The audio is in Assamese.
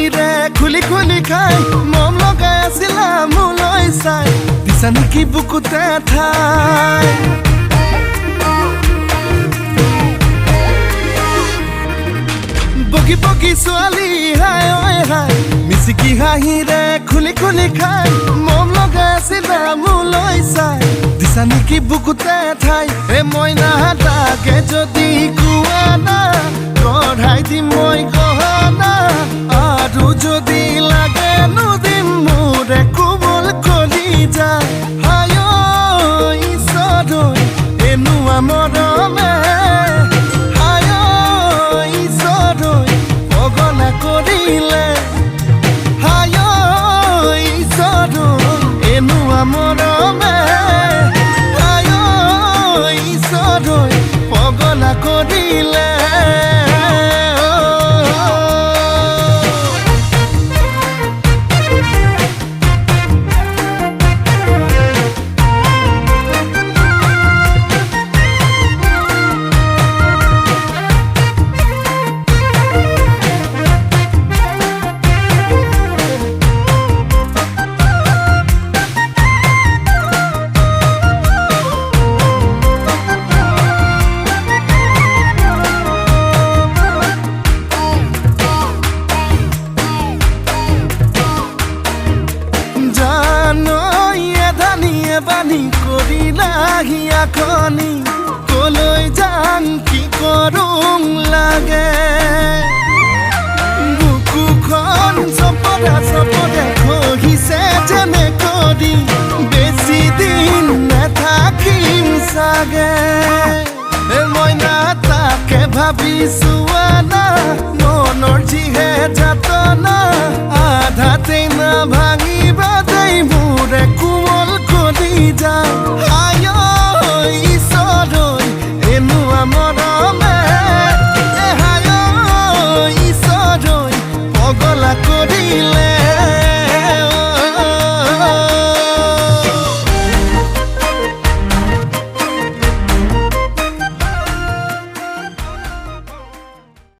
হাঁহিৰে খুলি খুলি খাই মম লগাই আছিলা মোলৈ চাই দিছা নেকি বুকুতে ঠাই বগি বগি ছোৱালী হাই ঐ হাই মিচিকি হাঁহিৰে খুলি খুলি খাই মম লগাই আছিলা মোলৈ চাই দিছা নেকি বুকুতে ঠাই মইনা তাকে যদি কোৱা না কঢ়াই দিম মই গহনা আৰু যদি লাগে নুদিম মোৰে কোমল কলিজা হায় ঈশ্বৰ এনেকুৱা মৰমে হায় ঈশ্বৰ পগলা কৰিলে হায় ঈশ্বৰ এনেকুৱা মৰমে হায় ঈশ্বৰ পগলা কৰিলে বানি কৰিলাহি আখনি কলৈ যাম কি কৰোং লাগে বুকুখন চপদা চপদা খহিছে যেনে কৰি বেছি দিন নাথাকিম চাগে মইনা তাকে ভাবিছো আনা মনৰ যিহে যাতনা আধাতেই না ভাঙিবা দেই মোৰে কোমল কলিজা হায় ঈশ্বৰ এনেকুৱা মৰমে হায় ঈশ্বৰ পগলা কৰিলে